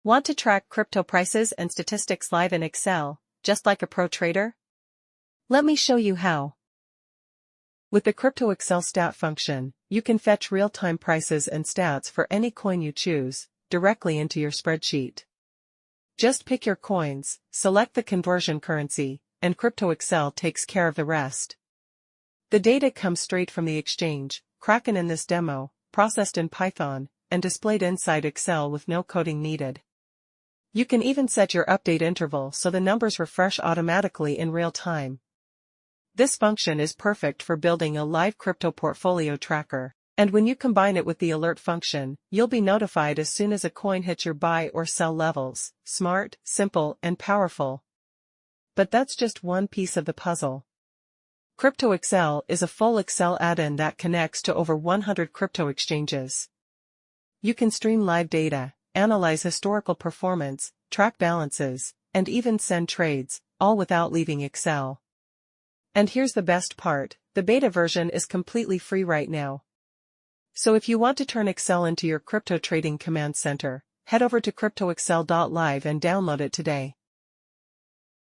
Want to track crypto prices and statistics live in Excel, just like a pro trader? Let me show you how. With the CryptoExcel stat function, you can fetch real-time prices and stats for any coin you choose, directly into your spreadsheet. Just pick your coins, select the conversion currency, and CryptoExcel takes care of the rest. The data comes straight from the exchange, Kraken in this demo, processed in Python, and displayed inside Excel with no coding needed. You can even set your update interval so the numbers refresh automatically in real time. This function is perfect for building a live crypto portfolio tracker, and when you combine it with the alert function, you'll be notified as soon as a coin hits your buy or sell levels. Smart, simple, and powerful. But that's just one piece of the puzzle. CryptoExcel is a full Excel add-in that connects to over 100 crypto exchanges. You can stream live data, analyze historical performance, track balances, and even send trades, all without leaving Excel. And here's the best part, the beta version is completely free right now. So if you want to turn Excel into your crypto trading command center, head over to cryptoexcel.live and download it today.